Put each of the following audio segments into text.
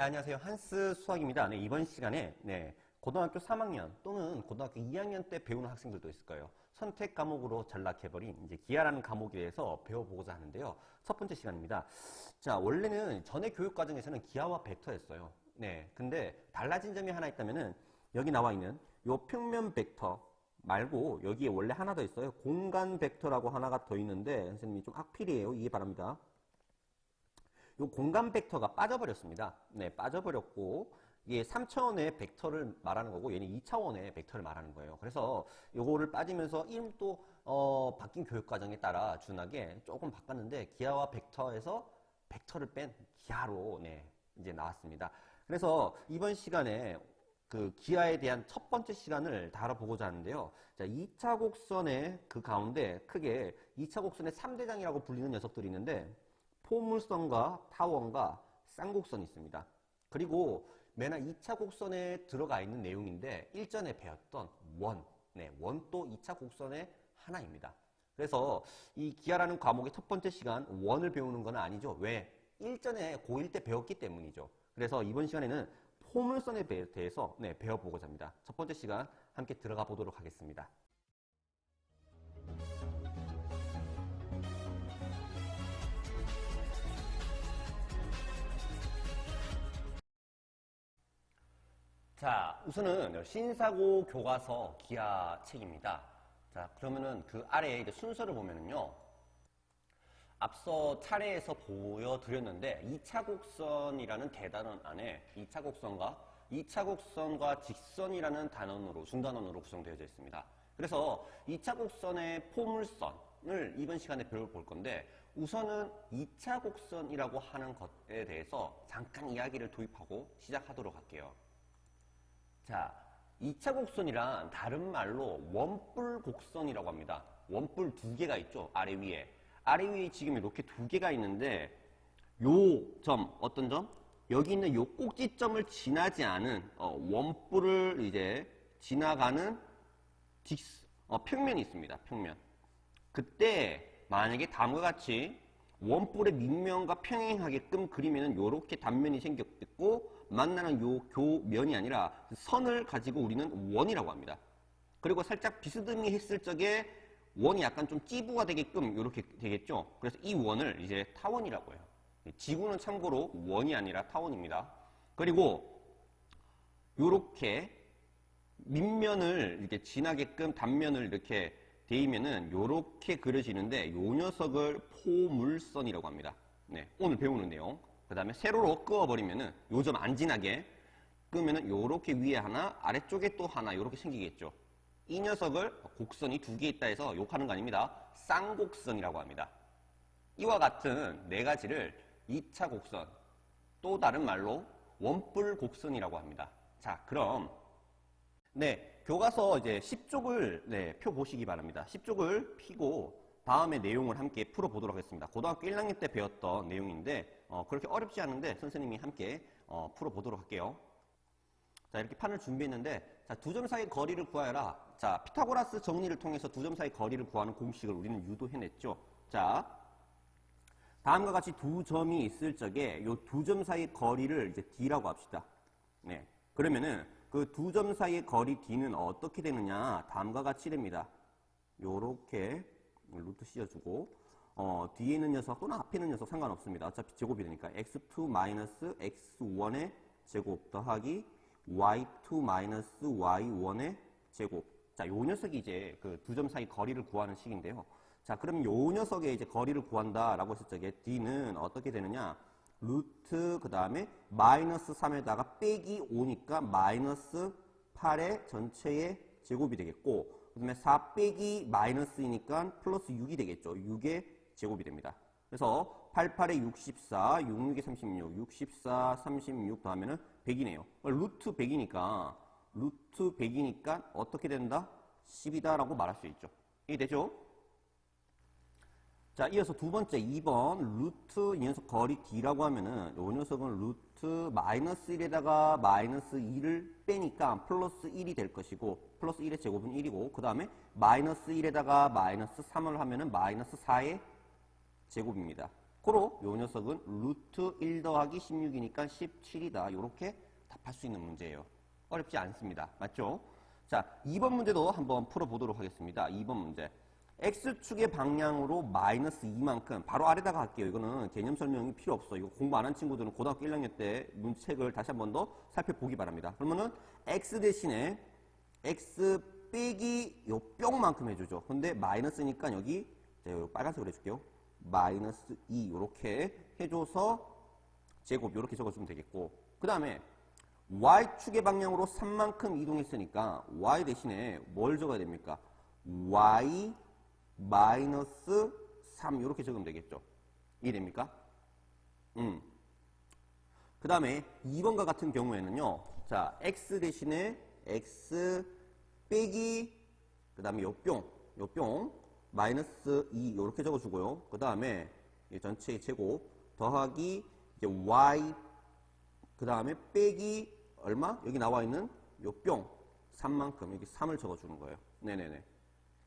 안녕하세요. 한스 수학입니다. 이번 시간에 고등학교 3학년 또는 고등학교 2학년 때 배우는 학생들도 있을 거예요. 선택 과목으로 전락해버린 이제 기하라는 과목에 대해서 배워보고자 하는데요. 첫 번째 시간입니다. 자, 원래는 전에 교육 과정에서는 기하와 벡터였어요. 근데 달라진 점이 하나 있다면은 여기 나와 있는 요 평면 벡터 말고 여기에 원래 하나 더 있어요. 공간 벡터라고 하나가 더 있는데 선생님이 좀 악필이에요. 이해 바랍니다. 요 공간 벡터가 빠져버렸습니다. 빠져버렸고 이게 3차원의 벡터를 말하는 거고 얘는 2차원의 벡터를 말하는 거예요. 그래서 요거를 빠지면서 이름도 바뀐 교육 과정에 따라 준하게 조금 바꿨는데 기하와 벡터에서 벡터를 뺀 기하로 이제 나왔습니다. 그래서 이번 시간에 그 기하에 대한 첫 번째 시간을 다뤄보고자 하는데요. 자, 2차 곡선의 그 가운데 크게 2차 곡선의 3대장이라고 불리는 녀석들이 있는데 포물선과 타원과 쌍곡선이 있습니다. 그리고 맨날 2차 곡선에 들어가 있는 내용인데 일전에 배웠던 원, 원도 2차 곡선의 하나입니다. 그래서 이 기하라는 과목의 첫 번째 시간 원을 배우는 건 아니죠. 왜? 일전에 고1 때 배웠기 때문이죠. 그래서 이번 시간에는 포물선에 대해서 배워보고자 합니다. 첫 번째 시간 함께 들어가 보도록 하겠습니다. 자, 우선은 신사고 교과서 기하 책입니다. 자, 그러면은 그 아래에 이제 순서를 보면은요. 앞서 차례에서 보여드렸는데 2차 곡선이라는 대단원 안에 2차 곡선과 직선이라는 단원으로 중단원으로 구성되어 있습니다. 그래서 2차 곡선의 포물선을 이번 시간에 배워볼 건데 우선은 2차 곡선이라고 하는 것에 대해서 잠깐 이야기를 도입하고 시작하도록 할게요. 자, 2차 곡선이란 다른 말로 원뿔 곡선이라고 합니다. 원뿔 두 개가 있죠. 아래 위에 지금 이렇게 두 개가 있는데 요 점, 어떤 점? 여기 있는 요 꼭지점을 지나지 않은 원뿔을 이제 지나가는 평면이 있습니다. 평면. 그때 만약에 다음과 같이 원뿔의 밑면과 평행하게끔 그리면은 요렇게 단면이 생겼고 만나는 요 교면이 아니라 선을 가지고 우리는 원이라고 합니다. 그리고 살짝 비스듬히 했을 적에 원이 약간 좀 찌부가 되게끔 이렇게 되겠죠. 그래서 이 원을 이제 타원이라고 해요. 지구는 참고로 원이 아니라 타원입니다. 그리고 요렇게 밑면을 이렇게 지나게끔 단면을 이렇게 대이면은 요렇게 그려지는데 요 녀석을 포물선이라고 합니다. 오늘 배우는 내용. 그 다음에 세로로 그어버리면은 요 점 안 지나게 끄면은 요렇게 위에 하나 아래쪽에 또 하나 요렇게 생기겠죠. 이 녀석을 곡선이 두 개 있다 해서 욕하는 거 아닙니다. 쌍곡선이라고 합니다. 이와 같은 네 가지를 2차 곡선 또 다른 말로 원뿔 곡선이라고 합니다. 자, 그럼 교과서 이제 10쪽을 펴 보시기 바랍니다. 10쪽을 피고 다음에 내용을 함께 풀어보도록 하겠습니다. 고등학교 1학년 때 배웠던 내용인데 그렇게 어렵지 않은데 선생님이 함께 풀어보도록 할게요. 자, 이렇게 판을 준비했는데 자, 두 점 사이 거리를 구하여라. 자, 피타고라스 정리를 통해서 두 점 사이 거리를 구하는 공식을 우리는 유도해냈죠. 자, 다음과 같이 두 점이 있을 적에 이 두 점 사이 거리를 이제 D라고 합시다. 그러면은 그 두 점 사이의 거리 D는 어떻게 되느냐? 다음과 같이 됩니다. 요렇게 루트 씌워주고 뒤에 있는 녀석 또는 앞에 있는 녀석 상관없습니다. 어차피 제곱이 되니까 x2 마이너스 x1의 제곱 더하기 y2 마이너스 y1의 제곱. 자, 요 녀석이 이제 그 두 점 사이 거리를 구하는 식인데요. 자, 그럼 요 녀석의 이제 거리를 구한다라고 했을 적에 D는 어떻게 되느냐? 루트 그 다음에 마이너스 3에다가 빼기 5니까 마이너스 8의 전체의 제곱이 되겠고 그 다음에 4 빼기 마이너스이니까 플러스 6이 되겠죠. 6의 제곱이 됩니다. 그래서 8, 8에 64, 6, 6에 36, 64, 36 더하면은 100이네요. 루트 100이니까 어떻게 된다? 10이다 라고 말할 수 있죠. 이게 되죠? 자, 이어서 두 번째 2번 루트 이 녀석 거리 D라고 하면은 이 녀석은 루트 마이너스 1에다가 마이너스 2를 빼니까 플러스 1이 될 것이고 플러스 1의 제곱은 1이고 그 다음에 마이너스 1에다가 마이너스 3을 하면은 마이너스 4의 제곱입니다. 고로 요 녀석은 루트 1 더하기 16이니까 17이다. 이렇게 답할 수 있는 문제예요. 어렵지 않습니다. 맞죠? 자, 2번 문제도 한번 풀어보도록 하겠습니다. 2번 문제. X축의 방향으로 마이너스 2만큼 바로 아래다가 할게요. 이거는 개념 설명이 필요 없어. 이거 공부 안 한 친구들은 고등학교 1학년 때 문책을 다시 한 번 더 살펴보기 바랍니다. 그러면은 X 대신에 X 빼기 요 뿅만큼 해주죠. 근데 마이너스니까 여기 요 빨간색으로 해줄게요. 마이너스 2 이렇게 해줘서 제곱 이렇게 적어주면 되겠고, 그 다음에 Y축의 방향으로 3만큼 이동했으니까 Y 대신에 뭘 적어야 됩니까? Y 마이너스 3 이렇게 적으면 되겠죠. 이해됩니까? 그 다음에 2번과 같은 경우에는요, 자, X 대신에 X 빼기 그 다음에 요 뿅 마이너스 2 이렇게 적어주고요. 그 다음에 전체의 제곱 더하기 이제 Y 그 다음에 빼기 얼마? 여기 나와 있는 요 뿅 3만큼 여기 3을 적어주는 거예요. 네네네.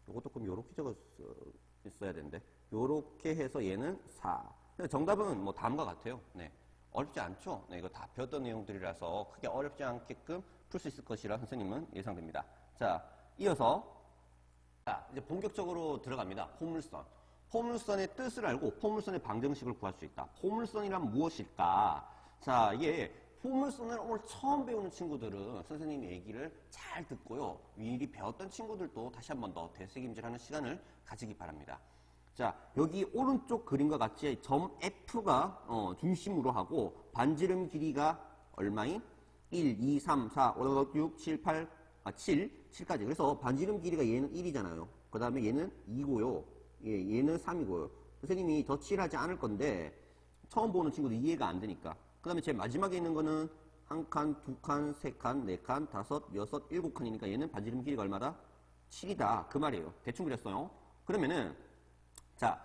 요것도 그럼 요렇게 적었어야 되는데 요렇게 해서 얘는 4. 정답은 뭐 다음과 같아요. 네. 어렵지 않죠? 네, 이거 다 배웠던 내용들이라서 크게 어렵지 않게끔 풀 수 있을 것이라 선생님은 예상됩니다. 자, 이어서 자, 이제 본격적으로 들어갑니다. 포물선. 포물선의 뜻을 알고 포물선의 방정식을 구할 수 있다. 포물선이란 무엇일까? 자, 이게 포물선을 오늘 처음 배우는 친구들은 선생님의 얘기를 잘 듣고요. 미리 배웠던 친구들도 다시 한 번 더 되새김질하는 시간을 가지기 바랍니다. 자, 여기 오른쪽 그림과 같이 점 F가 중심으로 하고 반지름 길이가 얼마인? 1, 2, 3, 4, 5, 6, 7, 8, 7까지. 그래서 반지름 길이가 얘는 1이잖아요. 그 다음에 얘는 2고요. 얘는 3이고요. 선생님이 더 칠하지 않을 건데 처음 보는 친구들 이해가 안 되니까. 그 다음에 제일 마지막에 있는 거는 한 칸, 두 칸, 세 칸, 네 칸, 다섯, 여섯, 일곱 칸이니까 얘는 반지름 길이가 얼마다? 7이다. 그 말이에요. 대충 그렸어요. 그러면은 자,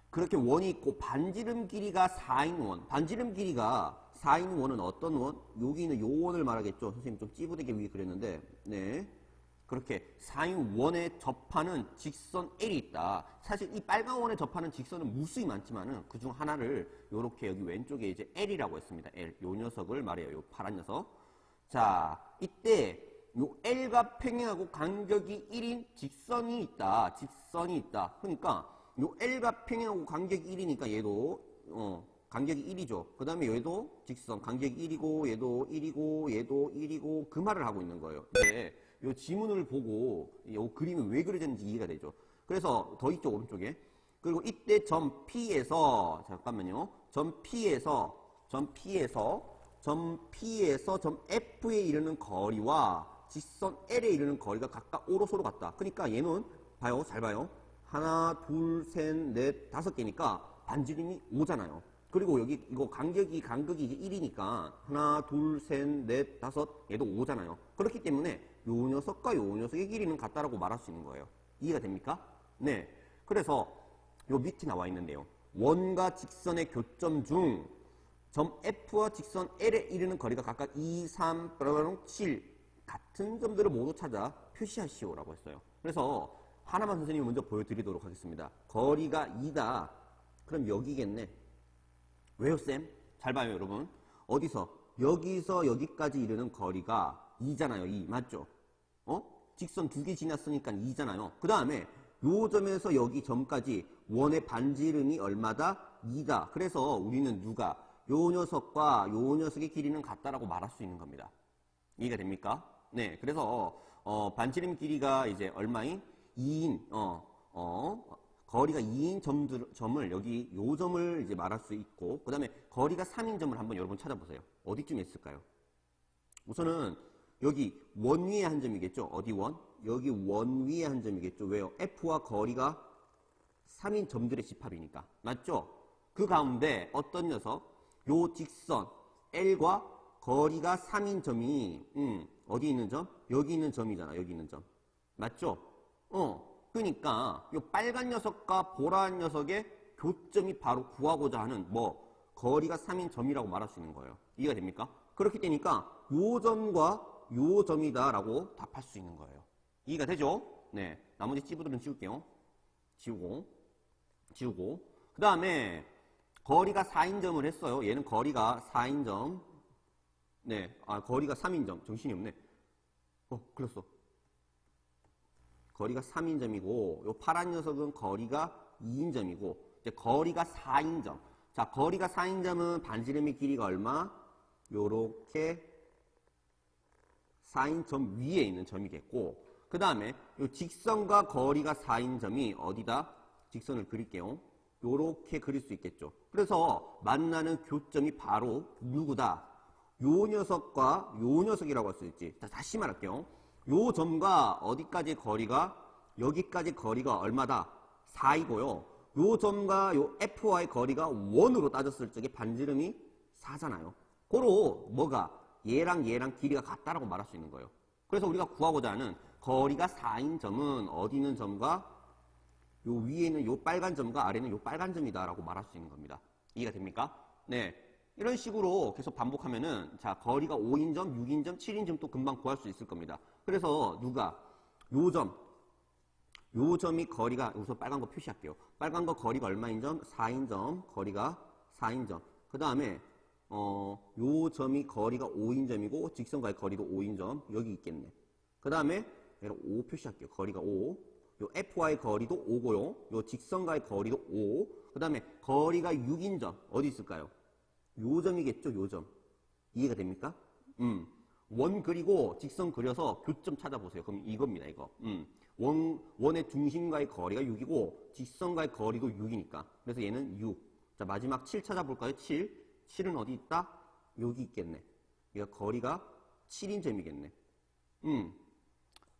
그렇게 원이 있고 반지름 길이가 4인 원. 반지름 길이가 4인 원은 어떤 원? 여기 있는 요 원을 말하겠죠. 선생님 좀 찌부되게 위에 그렸는데, 네. 그렇게 4인 원에 접하는 직선 L이 있다. 사실 이 빨간 원에 접하는 직선은 무수히 많지만은 그중 하나를 요렇게 여기 왼쪽에 이제 L이라고 했습니다. L. 요 녀석을 말해요. 요 파란 녀석. 자, 이때 요 L과 평행하고 간격이 1인 직선이 있다. 직선이 있다. 그러니까 요 L과 평행하고 간격이 1이니까 얘도 간격이 1이죠. 그 다음에 얘도 직선 간격이 1이고 얘도 1이고 얘도 1이고 그 말을 하고 있는 거예요. 이제 요 지문을 보고 요 그림이 왜 그려졌는지 이해가 되죠. 그래서 더 있죠, 오른쪽에. 그리고 이때 점 P에서 잠깐만요. 점 P에서 점 F에 이르는 거리와 직선 L에 이르는 거리가 각각 O로서로 같다. 그러니까 얘는 봐요, 잘 봐요. 하나, 둘, 셋, 넷, 다섯 개니까 반지름이 5잖아요. 그리고 여기 이거 간격이 이제 1이니까 하나, 둘, 셋, 넷, 다섯, 얘도 5잖아요. 그렇기 때문에 요 녀석과 요 녀석의 길이는 같다라고 말할 수 있는 거예요. 이해가 됩니까? 네. 그래서 요 밑에 나와 있는데요. 원과 직선의 교점 중 점 F와 직선 L에 이르는 거리가 각각 2, 3, 7 같은 점들을 모두 찾아 표시하시오라고 했어요. 그래서 하나만 선생님이 먼저 보여드리도록 하겠습니다. 거리가 2다. 그럼 여기겠네. 왜요, 쌤? 잘 봐요, 여러분. 어디서? 여기서 여기까지 이르는 거리가 2잖아요, 2. 맞죠? 직선 두 개 지났으니까 2잖아요. 그 다음에 요 점에서 여기 점까지 원의 반지름이 얼마다? 2다. 그래서 우리는 누가? 요 녀석과 요 녀석의 길이는 같다라고 말할 수 있는 겁니다. 이해가 됩니까? 네. 그래서, 반지름 길이가 이제 얼마인? 2인, 거리가 2인 점을 여기 요 점을 이제 말할 수 있고, 그 다음에 거리가 3인 점을 한번 여러분 찾아보세요. 어디쯤에 있을까요? 우선은 여기 원 위에 한 점이겠죠? 어디 원? 여기 원 위에 한 점이겠죠? 왜요? F와 거리가 3인 점들의 집합이니까. 맞죠? 그 가운데 어떤 녀석? 요 직선 L과 거리가 3인 점이 어디 있는 점? 여기 있는 점이잖아. 여기 있는 점. 맞죠? 그러니까 요 빨간 녀석과 보라한 녀석의 교점이 바로 구하고자 하는 거리가 3인 점이라고 말할 수 있는 거예요. 이해가 됩니까? 그렇게 되니까 요 점과 요 점이다라고 답할 수 있는 거예요. 이해가 되죠? 네. 나머지 찌부들은 지울게요. 지우고. 그 다음에 거리가 4인점을 했어요. 얘는 거리가 4인점. 네, 거리가 3인점. 정신이 없네. 글렀어. 거리가 3인점이고, 요 파란 녀석은 거리가 2인점이고, 이제 거리가 4인점. 자, 거리가 4인점은 반지름의 길이가 얼마? 요렇게 4인점 위에 있는 점이겠고, 그 다음에 요 직선과 거리가 4인점이 어디다? 직선을 그릴게요. 요렇게 그릴 수 있겠죠. 그래서 만나는 교점이 바로 누구다? 요 녀석과 요 녀석이라고 할 수 있지. 자, 다시 말할게요. 요 점과 어디까지 거리가, 여기까지 거리가 얼마다? 4이고요. 요 점과 요 F와의 거리가 1으로 따졌을 적에 반지름이 4잖아요. 고로 뭐가? 얘랑 얘랑 길이가 같다라고 말할 수 있는 거예요. 그래서 우리가 구하고자 하는 거리가 4인 점은 어디 있는 점과 요 위에 있는 요 빨간 점과 아래는 요 빨간 점이다라고 말할 수 있는 겁니다. 이해가 됩니까? 네. 이런 식으로 계속 반복하면은, 자, 거리가 5인점, 6인점, 7인점 또 금방 구할 수 있을 겁니다. 그래서 누가? 요 점이 거리가, 우선 빨간 거 표시할게요. 빨간 거 거리가 얼마인 점? 4인점, 거리가 4인점. 그 다음에, 요 점이 거리가 5인점이고, 직선과의 거리도 5인점. 여기 있겠네. 그 다음에, 5 표시할게요. 거리가 5. 요 F와의 거리도 5고요. 요 직선과의 거리도 5. 그 다음에, 거리가 6인점. 어디 있을까요? 요 점이겠죠, 요 점. 이해가 됩니까? 원 그리고 직선 그려서 교점 찾아보세요. 그럼 이겁니다, 이거. 원의 중심과의 거리가 6이고, 직선과의 거리도 6이니까. 그래서 얘는 6. 자, 마지막 7 찾아볼까요? 7. 7은 어디 있다? 여기 있겠네. 얘가 거리가 7인점이겠네.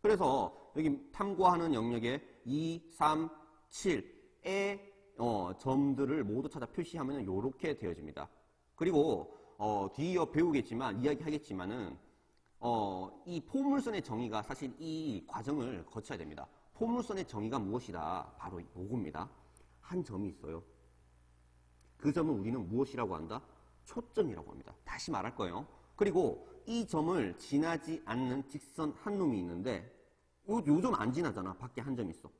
그래서 여기 탐구하는 영역에 2, 3, 7의 점들을 모두 찾아 표시하면 이렇게 되어집니다. 그리고 뒤이어 배우겠지만, 이야기하겠지만은 이 포물선의 정의가 사실 이 과정을 거쳐야 됩니다. 포물선의 정의가 무엇이다? 바로 이겁니다. 한 점이 있어요. 그 점을 우리는 무엇이라고 한다? 초점이라고 합니다. 다시 말할 거예요. 그리고 이 점을 지나지 않는 직선 한 놈이 있는데, 요 점 안 지나잖아. 밖에 한 점 있어.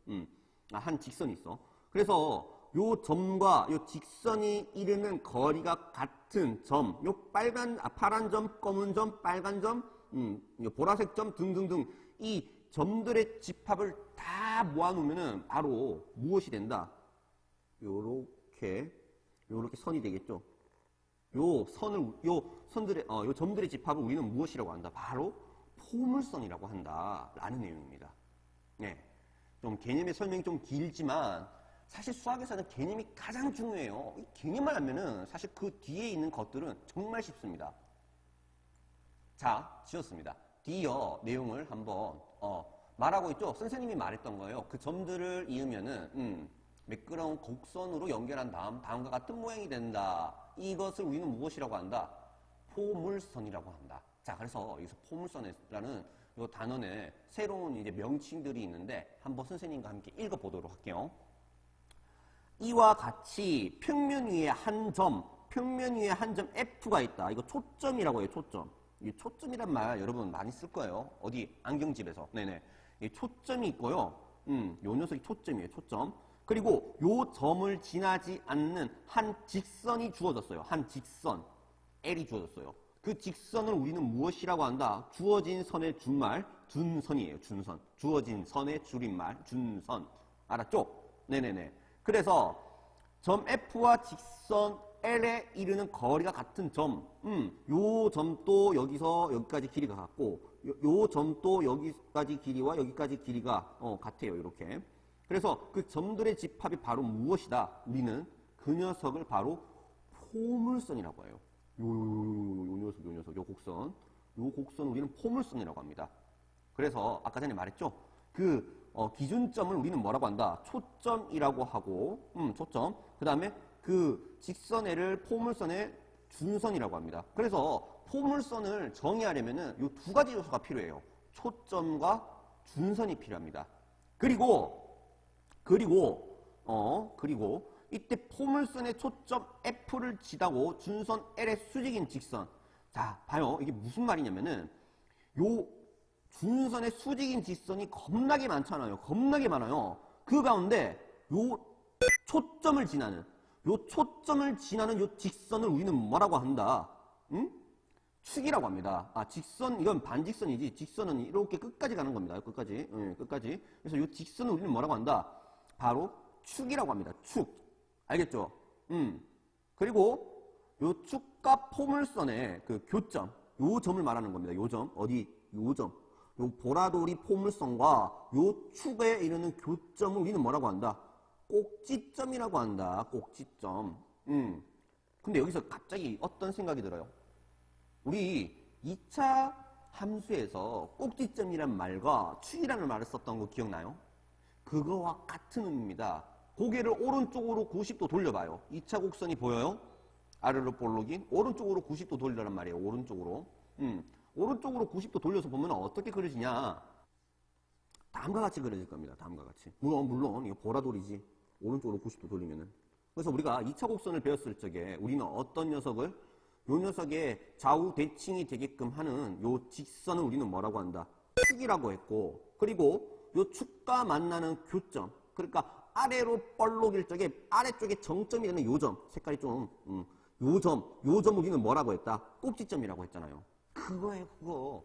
한 직선이 있어. 그래서 요 점과 요 직선이 이르는 거리가 같은 점, 요 파란 점, 검은 점, 빨간 점, 요 보라색 점 등등등 이 점들의 집합을 다 모아놓으면은 바로 무엇이 된다? 요렇게 선이 되겠죠. 요 점들의 집합을 우리는 무엇이라고 한다? 바로 포물선이라고 한다라는 내용입니다. 네. 좀 개념의 설명이 좀 길지만 사실 수학에서는 개념이 가장 중요해요. 이 개념만 알면은 사실 그 뒤에 있는 것들은 정말 쉽습니다. 자, 지웠습니다. 뒤이어 내용을 한번 말하고 있죠. 선생님이 말했던 거예요. 그 점들을 이으면은 매끄러운 곡선으로 연결한 다음 다음과 같은 모양이 된다. 이것을 우리는 무엇이라고 한다? 포물선이라고 한다. 자, 그래서 여기서 포물선이라는 이 단원에 새로운 이제 명칭들이 있는데 한번 선생님과 함께 읽어보도록 할게요. 이와 같이 평면 위에 한 점 F가 있다. 이거 초점이라고 해요. 초점. 이 초점이란 말 여러분 많이 쓸 거예요. 어디 안경집에서. 네네. 이 초점이 있고요. 요 녀석이 초점이에요. 초점. 그리고 요 점을 지나지 않는 한 직선이 주어졌어요. 한 직선. L이 주어졌어요. 그 직선을 우리는 무엇이라고 한다? 주어진 선의 준말, 준선이에요. 준선. 주어진 선의 줄임말, 준선. 알았죠? 네네네. 그래서 점 F와 직선 L에 이르는 거리가 같은 점, 요 점도 여기서 여기까지 길이가 같고, 요 점도 여기까지 길이와 여기까지 길이가 같아요. 이렇게. 그래서 그 점들의 집합이 바로 무엇이다? 우리는 그 녀석을 바로 포물선이라고 해요. 요 녀석, 요 곡선. 요 곡선 우리는 포물선이라고 합니다. 그래서 아까 전에 말했죠? 기준점을 우리는 뭐라고 한다? 초점이라고 하고, 초점. 그 다음에 그 직선애를 포물선의 준선이라고 합니다. 그래서 포물선을 정의하려면은 요 두 가지 요소가 필요해요. 초점과 준선이 필요합니다. 그리고 이때 포물선의 초점 F를 지다고 준선 L의 수직인 직선. 자, 봐요. 이게 무슨 말이냐면은 요 준선의 수직인 직선이 겁나게 많잖아요. 겁나게 많아요. 그 가운데 요 초점을 지나는 요 초점을 지나는 요 직선을 우리는 뭐라고 한다? 응? 축이라고 합니다. 아, 직선, 이건 반직선이지. 직선은 이렇게 끝까지 가는 겁니다. 끝까지. 끝까지. 그래서 요 직선을 우리는 뭐라고 한다? 바로 축이라고 합니다. 축. 알겠죠? 그리고 요 축과 포물선의 그 교점, 요 점을 말하는 겁니다. 요 점. 어디? 요 점. 요 보라돌이 포물선과 요 축에 이르는 교점을 우리는 뭐라고 한다? 꼭지점이라고 한다. 꼭지점. 근데 여기서 갑자기 어떤 생각이 들어요? 우리 2차 함수에서 꼭지점이란 말과 축이라는 말을 썼던 거 기억나요? 그거와 같은 의미입니다. 고개를 오른쪽으로 90도 돌려봐요. 2차 곡선이 보여요? 아래로 볼록인 오른쪽으로 90도 돌리란 말이에요. 오른쪽으로. 오른쪽으로 90도 돌려서 보면 어떻게 그려지냐? 다음과 같이 그려질 겁니다. 다음과 같이. 물론 이거 보라돌이지. 오른쪽으로 90도 돌리면은. 그래서 우리가 2차 곡선을 배웠을 적에 우리는 어떤 녀석을 요 녀석의 좌우 대칭이 되게끔 하는 요 직선을 우리는 뭐라고 한다? 축이라고 했고, 그리고 요 축과 만나는 교점, 그러니까 아래로 볼록일 적에 아래쪽에 정점이 되는 요 점, 색깔이 좀 요 점 우리는 뭐라고 했다? 꼭지점이라고 했잖아요. 그거예요.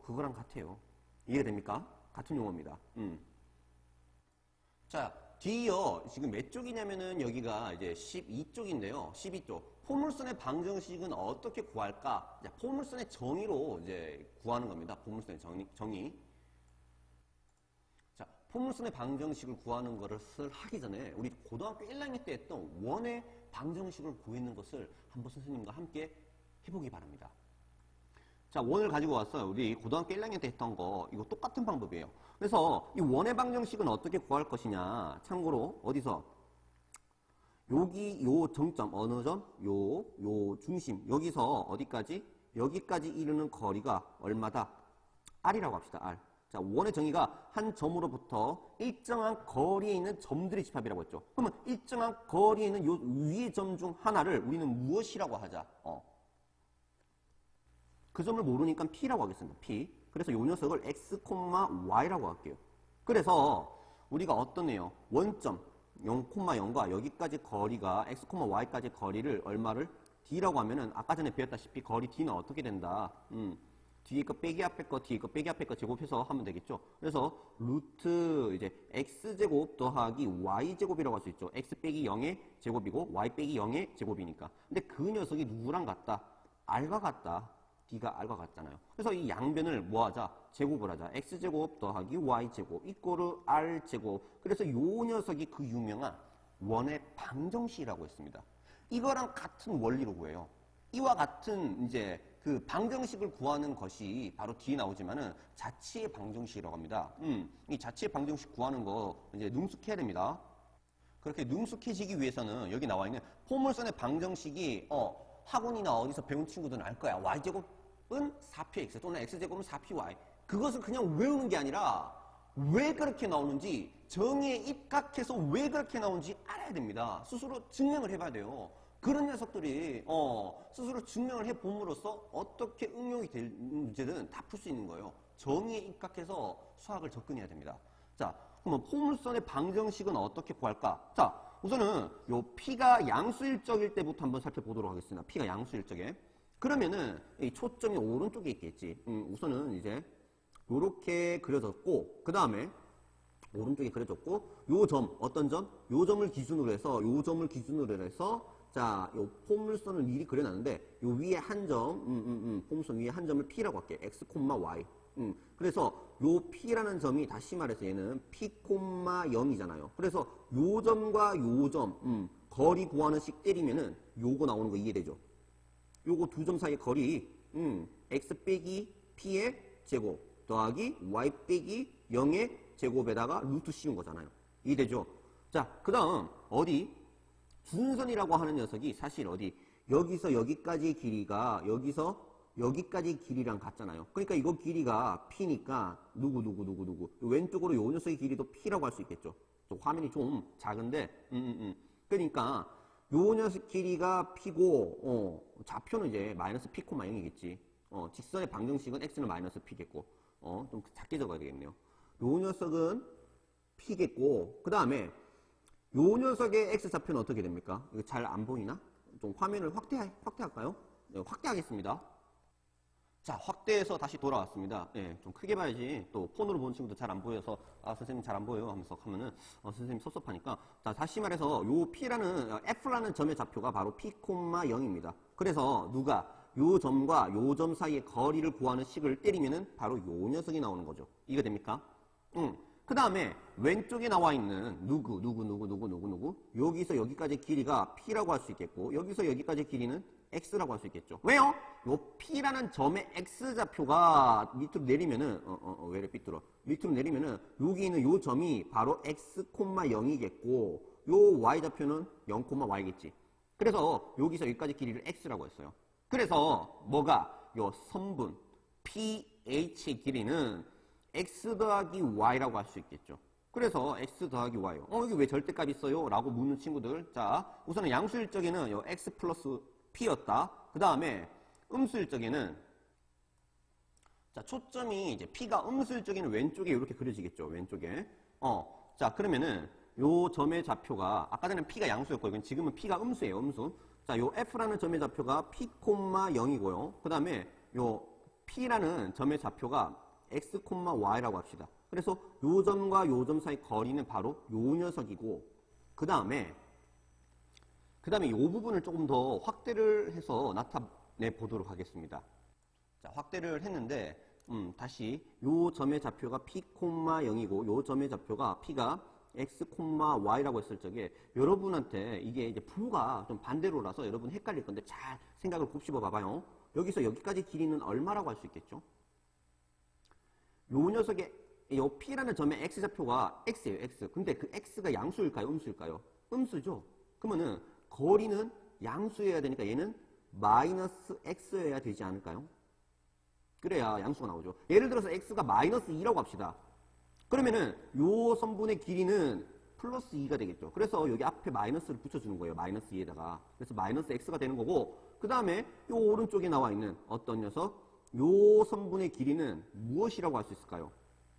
그거랑 같아요. 이해가 됩니까? 같은 용어입니다. 자, 뒤이어 지금 몇 쪽이냐면은 여기가 이제 12쪽인데요. 12쪽. 포물선의 방정식은 어떻게 구할까? 자, 포물선의 정의로 이제 구하는 겁니다. 포물선의 정의. 자, 포물선의 방정식을 구하는 것을 하기 전에 우리 고등학교 1학년 때 했던 원의 방정식을 구하는 것을 한번 선생님과 함께 해보기 바랍니다. 자, 원을 가지고 왔어요. 우리 고등학교 1학년 때 했던 거 이거 똑같은 방법이에요. 그래서 이 원의 방정식은 어떻게 구할 것이냐? 참고로 어디서? 여기 요 정점 어느 점? 요 중심 여기서 어디까지? 여기까지 이르는 거리가 얼마다? R이라고 합시다. R. 자, 원의 정의가 한 점으로부터 일정한 거리에 있는 점들의 집합이라고 했죠. 그러면 일정한 거리에 있는 요 위의 점 중 하나를 우리는 무엇이라고 하자? 그 점을 모르니까 P라고 하겠습니다. P. 그래서 요 녀석을 X, Y라고 할게요. 그래서 우리가 어떤 애요? 원점 0,0과 여기까지 거리가 X, Y까지 거리를 얼마를? D라고 하면은 아까 전에 배웠다시피 거리 D는 어떻게 된다? 뒤에 거 빼기 앞에 거, 뒤에 거 빼기 앞에 거 제곱해서 하면 되겠죠. 그래서 루트 이제 X제곱 더하기 Y제곱이라고 할 수 있죠. X 빼기 0의 제곱이고 Y 빼기 0의 제곱이니까. 근데 그 녀석이 누구랑 같다? R과 같다. D가 R과 같잖아요. 그래서 이 양변을 뭐 하자? 제곱을 하자. X제곱 더하기 Y제곱 이꼬르 R제곱. 그래서 요 녀석이 그 유명한 원의 방정식이라고 했습니다. 이거랑 같은 원리로 구해요. 이와 같은 이제 그 방정식을 구하는 것이 바로 뒤에 나오지만은 자치의 방정식이라고 합니다. 이 자치의 방정식 구하는 거 이제 능숙해야 됩니다. 그렇게 능숙해지기 위해서는 여기 나와 있는 포물선의 방정식이 학원이나 어디서 배운 친구들은 알 거야. Y제곱은 4px 또는 X제곱은 4py. 그것을 그냥 외우는 게 아니라 왜 그렇게 나오는지 정의에 입각해서 왜 그렇게 나오는지 알아야 됩니다. 스스로 증명을 해봐야 돼요. 그런 녀석들이 스스로 증명을 해봄으로써 어떻게 응용이 될 문제든 다 풀 수 있는 거예요. 정의에 입각해서 수학을 접근해야 됩니다. 자, 그러면 포물선의 방정식은 어떻게 구할까? 자, 우선은 요 P가 양수일적일 때부터 한번 살펴보도록 하겠습니다. P가 양수일적에. 그러면은 이 초점이 오른쪽에 있겠지. 우선은 이제 요렇게 그려졌고, 그 다음에 오른쪽에 그려졌고, 요 점, 어떤 점? 요 점을 기준으로 해서 자, 요 포물선을 미리 그려놨는데 요 위에 한 점, 포물선 위에 한 점을 P라고 할게. X, Y. 그래서 요 P라는 점이 다시 말해서 얘는 P, 0이잖아요. 그래서 요 점과 요 점, 거리 구하는 식 때리면은 요거 나오는 거 이해되죠? 요거 두 점 사이의 거리, X 빼기 P의 제곱 더하기 Y 빼기 0의 제곱에다가 루트 씌운 거잖아요. 이해되죠? 자, 그 다음 어디? 준선이라고 하는 녀석이 사실 어디? 여기서 여기까지 길이가 여기서 여기까지 길이랑 같잖아요. 그러니까 이거 길이가 P니까 누구 왼쪽으로 요 녀석의 길이도 P라고 할 수 있겠죠. 화면이 좀 작은데 그러니까 요 녀석 길이가 P고 좌표는 이제 마이너스 P, 0이겠지. 직선의 방정식은 X는 마이너스 P겠고 좀 작게 적어야 되겠네요. 요 녀석은 P겠고 그 다음에 요 녀석의 x좌표는 어떻게 됩니까? 이거 잘 안 보이나? 좀 화면을 확대할까요? 네, 확대하겠습니다. 자, 확대해서 다시 돌아왔습니다. 예, 좀 크게 봐야지 또 폰으로 보는 친구도 잘 안 보여서 선생님 잘 안 보여요 하면서 하면은 선생님 섭섭하니까. 자, 다시 말해서 요 P라는 F라는 점의 좌표가 바로 P, 0입니다. 그래서 누가 요 점과 요 점 사이의 거리를 구하는 식을 때리면은 바로 요 녀석이 나오는 거죠. 이거 됩니까? 그 다음에 왼쪽에 나와 있는 누구 여기서 여기까지 길이가 P라고 할 수 있겠고 여기서 여기까지 길이는 X라고 할 수 있겠죠. 왜요? 요 P라는 점의 X좌표가 밑으로 내리면은 왜 이래 삐뚤어 밑으로 내리면은 여기 있는 요 점이 바로 X, 0이겠고 요 Y좌표는 0, Y겠지. 그래서 여기서 여기까지 길이를 X라고 했어요. 그래서 뭐가 요 선분 PH의 길이는 X 더하기 Y라고 할 수 있겠죠. 그래서 X 더하기 Y요. 여기 왜 절대값 있어요? 라고 묻는 친구들. 자, 우선은 양수일 적에는 요 X 플러스 P였다. 그 다음에 음수일 적에는 자, 초점이 이제 P가 음수일 적에는 왼쪽에 이렇게 그려지겠죠. 왼쪽에. 자, 그러면은 요 점의 좌표가 아까 전에 P가 양수였고 이건 지금은 P가 음수예요. 음수. 자, 요 F라는 점의 좌표가 P, 0이고요. 그 다음에 요 P라는 점의 좌표가 X, Y라고 합시다. 그래서 요 점과 요 점 사이 거리는 바로 요 녀석이고 그 다음에 요 부분을 조금 더 확대를 해서 나타내 보도록 하겠습니다. 자, 확대를 했는데 다시 요 점의 좌표가 P, 0이고 요 점의 좌표가 P가 X, Y라고 했을 적에 여러분한테 이게 이제 부호가 좀 반대로라서 여러분 헷갈릴 건데 잘 생각을 곱씹어 봐봐요. 여기서 여기까지 길이는 얼마라고 할 수 있겠죠? 요 녀석의 요 P라는 점의 X좌표가 X예요, X. 근데 그 X가 양수일까요, 음수일까요? 음수죠. 그러면은 거리는 양수여야 되니까 얘는 마이너스 X여야 되지 않을까요? 그래야 양수가 나오죠. 예를 들어서 X가 마이너스 2라고 합시다. 그러면은 요 선분의 길이는 플러스 2가 되겠죠. 그래서 여기 앞에 마이너스를 붙여주는 거예요. 마이너스 2에다가. 그래서 마이너스 X가 되는 거고 그 다음에 요 오른쪽에 나와 있는 어떤 녀석? 요 선분의 길이는 무엇이라고 할 수 있을까요?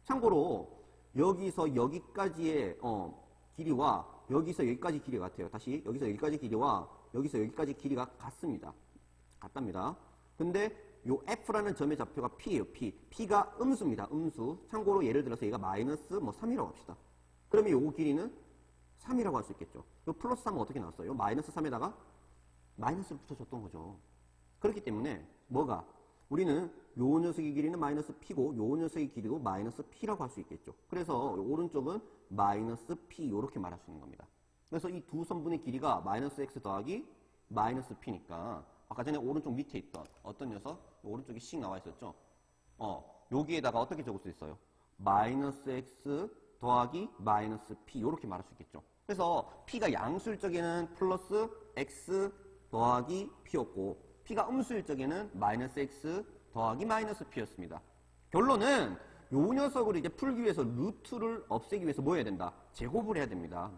참고로 여기서 여기까지의 길이와 여기서 여기까지 길이가 같아요. 다시 여기서 여기까지 길이와 여기서 여기까지 길이가 같습니다. 같답니다. 근데 요 F라는 점의 좌표가 P예요. P가 음수입니다. 음수. 참고로 예를 들어서 얘가 마이너스 3이라고 합시다. 그러면 요 길이는 3이라고 할 수 있겠죠. 요 플러스 3은 어떻게 나왔어요? 요 마이너스 3에다가 마이너스를 붙여줬던 거죠. 그렇기 때문에 뭐가? 우리는 요 녀석의 길이는 마이너스 P고 요 녀석의 길이도 마이너스 P라고 할 수 있겠죠. 그래서 오른쪽은 마이너스 P 이렇게 말할 수 있는 겁니다. 그래서 이 두 선분의 길이가 마이너스 X 더하기 마이너스 P니까 아까 전에 오른쪽 밑에 있던 어떤 녀석? 오른쪽에 씩 나와 있었죠. 여기에다가 어떻게 적을 수 있어요? 마이너스 X 더하기 마이너스 P 이렇게 말할 수 있겠죠. 그래서 P가 양수일 적에는 플러스 X 더하기 P였고 P가 음수일 적에는 마이너스 X 더하기 마이너스 P였습니다. 결론은 요 녀석을 이제 풀기 위해서 루트를 없애기 위해서 뭐 해야 된다? 제곱을 해야 됩니다.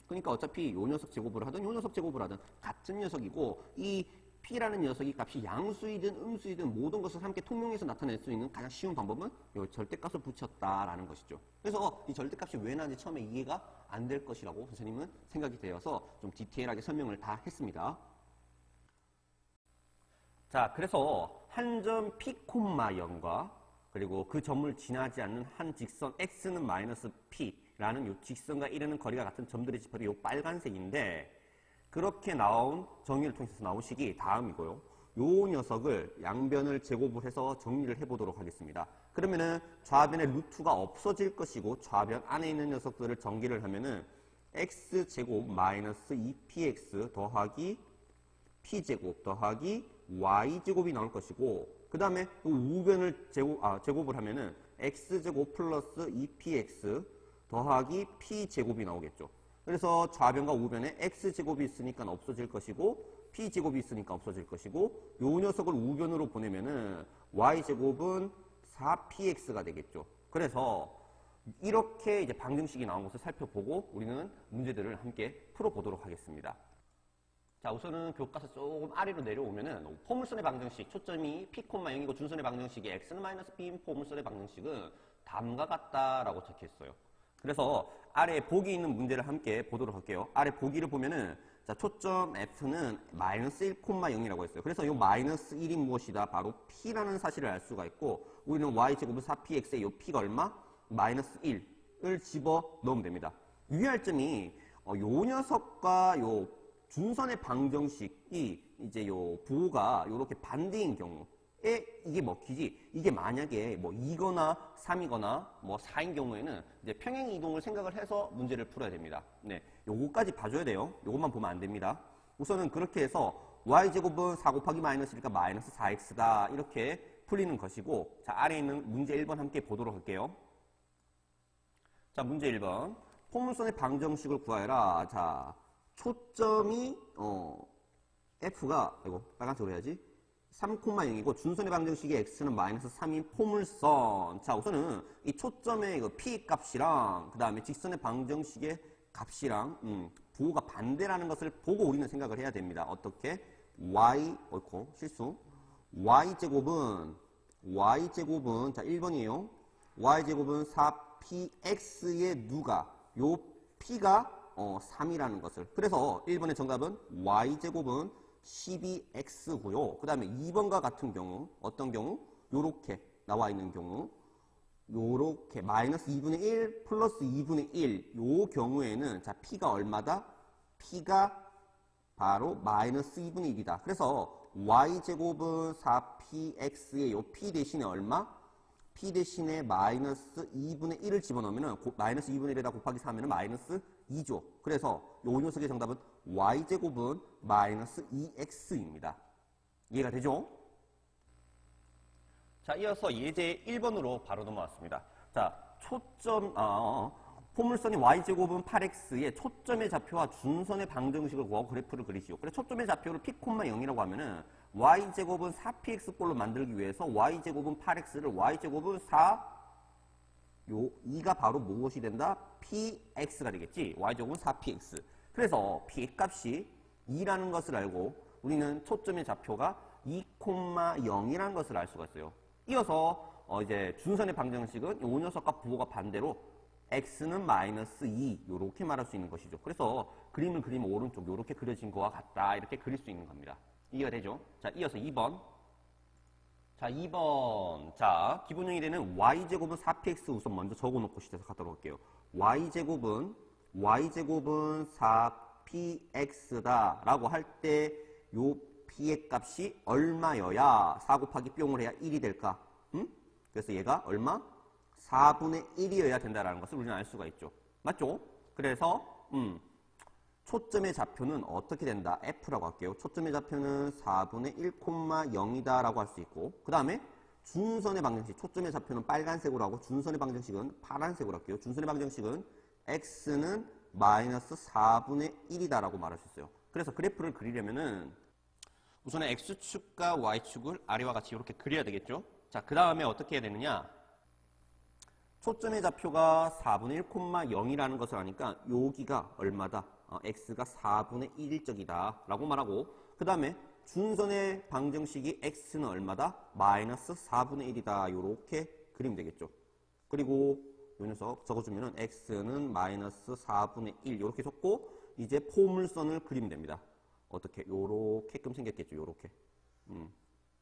그러니까 어차피 요 녀석 제곱을 하든 요 녀석 제곱을 하든 같은 녀석이고 이 P라는 녀석이 값이 양수이든 음수이든 모든 것을 함께 통용해서 나타낼 수 있는 가장 쉬운 방법은 요 절대값을 붙였다라는 것이죠. 그래서 이 절대값이 왜 나는지 처음에 이해가 안 될 것이라고 선생님은 생각이 되어서 좀 디테일하게 설명을 다 했습니다. 자, 그래서 한 점 P, 0과 그리고 그 점을 지나지 않는 한 직선 x는 마이너스 P라는 요 직선과 이르는 거리가 같은 점들의 지표가 요 빨간색인데 그렇게 나온 정의를 통해서 나온 식이 다음이고요. 요 녀석을 양변을 제곱을 해서 정리를 해보도록 하겠습니다. 그러면은 좌변에 루트가 없어질 것이고 좌변 안에 있는 녀석들을 전기를 하면은 x제곱 마이너스 2px 더하기 p제곱 더하기 y제곱이 나올 것이고 그 다음에 우변을 제곱을 하면은 x제곱 플러스 2px 더하기 p제곱이 나오겠죠. 그래서 좌변과 우변에 x제곱이 있으니까 없어질 것이고 p제곱이 있으니까 없어질 것이고 요 녀석을 우변으로 보내면은 y제곱은 4px가 되겠죠. 그래서 이렇게 이제 방정식이 나온 것을 살펴보고 우리는 문제들을 함께 풀어보도록 하겠습니다. 자, 우선은 교과서 조금 아래로 내려오면은 포물선의 방정식, 초점이 P, 0이고 준선의 방정식이 X는 마이너스 B인 포물선의 방정식은 다음과 같다라고 적혀 있어요. 그래서 아래 보기 있는 문제를 함께 보도록 할게요. 아래 보기를 보면은 자, 초점 F는 마이너스 1,0이라고 했어요. 그래서 이 마이너스 1이 무엇이다? 바로 P라는 사실을 알 수가 있고, 우리는 Y제곱은 4PX에 이 P가 얼마? 마이너스 1을 집어 넣으면 됩니다. 유의할 점이, 요 녀석과 요 준선의 방정식이 이제 요 부호가 요렇게 반대인 경우에 이게 먹히지, 이게 만약에 뭐 2거나 3이거나 뭐 4인 경우에는 이제 평행 이동을 생각을 해서 문제를 풀어야 됩니다. 네, 요거까지 봐줘야 돼요. 요것만 보면 안 됩니다. 우선은 그렇게 해서 y제곱은 4 곱하기 마이너스 1이니까 마이너스 4x다 이렇게 풀리는 것이고, 자, 아래에 있는 문제 1번 함께 보도록 할게요. 자, 문제 1번. 포물선의 방정식을 구하여라. 자, 초점이 f가 이거 빨간색으로 해야지. 3,0이고 준선의 방정식의 x는 마이너스 3인 포물선. 자, 우선은 이 초점의 그 p 값이랑 그 다음에 직선의 방정식의 값이랑 부호가 반대라는 것을 보고 우리는 생각을 해야 됩니다. 어떻게? 실수. y제곱은 자, 1번이에요. y제곱은 4px의 누가? 요 p가 3이라는 것을. 그래서 1번의 정답은 y제곱은 12x고요. 그 다음에 2번과 같은 경우, 어떤 경우? 요렇게 나와 있는 경우, 요렇게 마이너스 2분의 1 플러스 2분의 1, 요 경우에는 자, p가 얼마다? p가 바로 마이너스 2분의 1이다. 그래서 y제곱은 4px의 요 p 대신에 얼마? p 대신에 마이너스 2분의 1을 집어넣으면 마이너스 2분의 1에다 곱하기 4하면 마이너스 2죠. 그래서 요 녀석의 정답은 y제곱은 마이너스 2x입니다. 이해가 되죠? 자, 이어서 예제 1번으로 바로 넘어왔습니다. 자, 포물선이 y제곱은 8x의 초점의 좌표와 준선의 방정식을 구하고 그래프를 그리시오. 그래서 초점의 좌표를 p,0이라고 하면은 y제곱은 4px꼴로 만들기 위해서 y제곱은 8x를 y제곱은 2가 바로 무엇이 된다? px가 되겠지. y제곱은 4px. 그래서 p값이 2라는 것을 알고 우리는 초점의 좌표가 2,0이라는 것을 알 수가 있어요. 이어서 이제 준선의 방정식은 이 녀석과 부호가 반대로 x는 마이너스 2 이렇게 말할 수 있는 것이죠. 그래서 그림을 그리면 오른쪽 이렇게 그려진 거와 같다 이렇게 그릴 수 있는 겁니다. 이해가 되죠? 자, 이어서 2번. 자, 2번. 자, 기본형이 되는 y제곱은 4px 우선 먼저 적어놓고 시작해서 가도록 할게요. y제곱은 4px다 라고 할 때 요 p의 값이 얼마여야 4 곱하기 뿅을 해야 1이 될까? 그래서 얘가 얼마? 4분의 1이어야 된다라는 것을 우리는 알 수가 있죠. 맞죠? 그래서 초점의 좌표는 어떻게 된다? F라고 할게요. 초점의 좌표는 4분의 1,0이다 라고 할 수 있고, 그 다음에 준선의 방정식, 초점의 좌표는 빨간색으로 하고 준선의 방정식은 파란색으로 할게요. 준선의 방정식은 X는 마이너스 4분의 1이다 라고 말할 수 있어요. 그래서 그래프를 그리려면은 우선은 X축과 Y축을 아래와 같이 이렇게 그려야 되겠죠. 자, 그 다음에 어떻게 해야 되느냐? 초점의 좌표가 4분의 1,0이라는 것을 아니까 여기가 얼마다? x가 4분의 1일 적이다 라고 말하고, 그 다음에 준선의 방정식이 x는 얼마다? 마이너스 4분의 1이다 요렇게 그리면 되겠죠. 그리고 요 녀석 적어주면은 x는 마이너스 4분의 1 요렇게 적고 이제 포물선을 그리면 됩니다. 어떻게? 요렇게끔 생겼겠죠. 요렇게.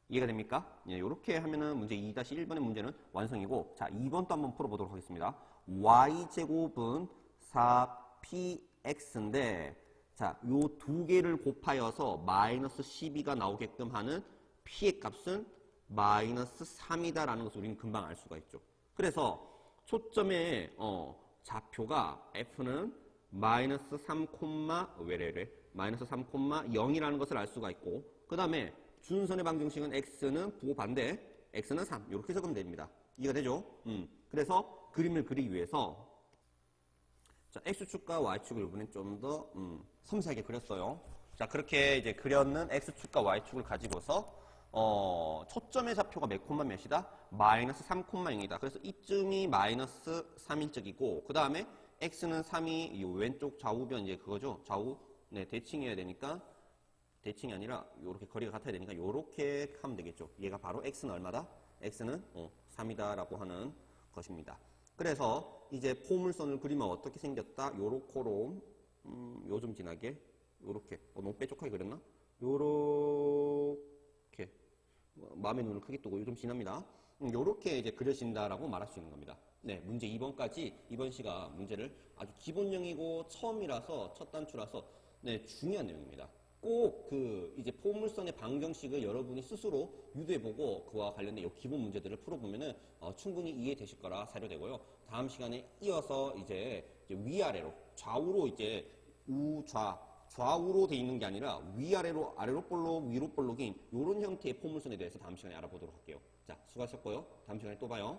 이해가 됩니까? 예, 요렇게 하면은 문제 2-1번의 문제는 완성이고, 자, 2번 또 한번 풀어보도록 하겠습니다. y제곱은 4px인데, 자, 요 두 개를 곱하여서 마이너스 12가 나오게끔 하는 p의 값은 마이너스 3이다라는 것을 우리는 금방 알 수가 있죠. 그래서 초점의 좌표가 f는 마이너스 3, 마이너스 3,0이라는 것을 알 수가 있고, 그 다음에 준선의 방정식은 x는 부호 반대, x는 3 이렇게 적으면 됩니다. 이해가 되죠? 그래서 그림을 그리기 위해서 자, x축과 y축을 이번엔 좀 더 섬세하게 그렸어요. 자, 그렇게 이제 그렸는 x축과 y축을 가지고서 초점의 좌표가 몇 콤마 몇이다? 마이너스 3,0이다. 그래서 이쯤이 마이너스 3일 적이고, 그 다음에 x는 3이 이 왼쪽 좌우변 이제 그거죠. 좌우 네, 대칭해야 되니까. 대칭이 아니라 이렇게 거리가 같아야 되니까 이렇게 하면 되겠죠. 얘가 바로 x는 얼마다? x는 3이다 라고 하는 것입니다. 그래서 이제 포물선을 그리면 어떻게 생겼다? 요렇게로, 요좀 진하게, 요렇게. 너무 뾰족하게 그렸나? 요렇게. 마음의 눈을 크게 뜨고 요좀 진합니다. 요렇게 이제 그려진다라고 말할 수 있는 겁니다. 네, 문제 2번까지 이번 시가 문제를 아주 기본형이고 처음이라서 첫 단추라서 네, 중요한 내용입니다. 꼭 그 이제 포물선의 방정식을 여러분이 스스로 유도해보고 그와 관련된 이 기본 문제들을 풀어보면은 충분히 이해되실 거라 사료되고요. 다음 시간에 이어서 이제 위아래로 좌우로 이제 좌우로 돼 있는 게 아니라 위아래로 아래로 볼록 위로 볼록인 이런 형태의 포물선에 대해서 다음 시간에 알아보도록 할게요. 자, 수고하셨고요. 다음 시간에 또 봐요.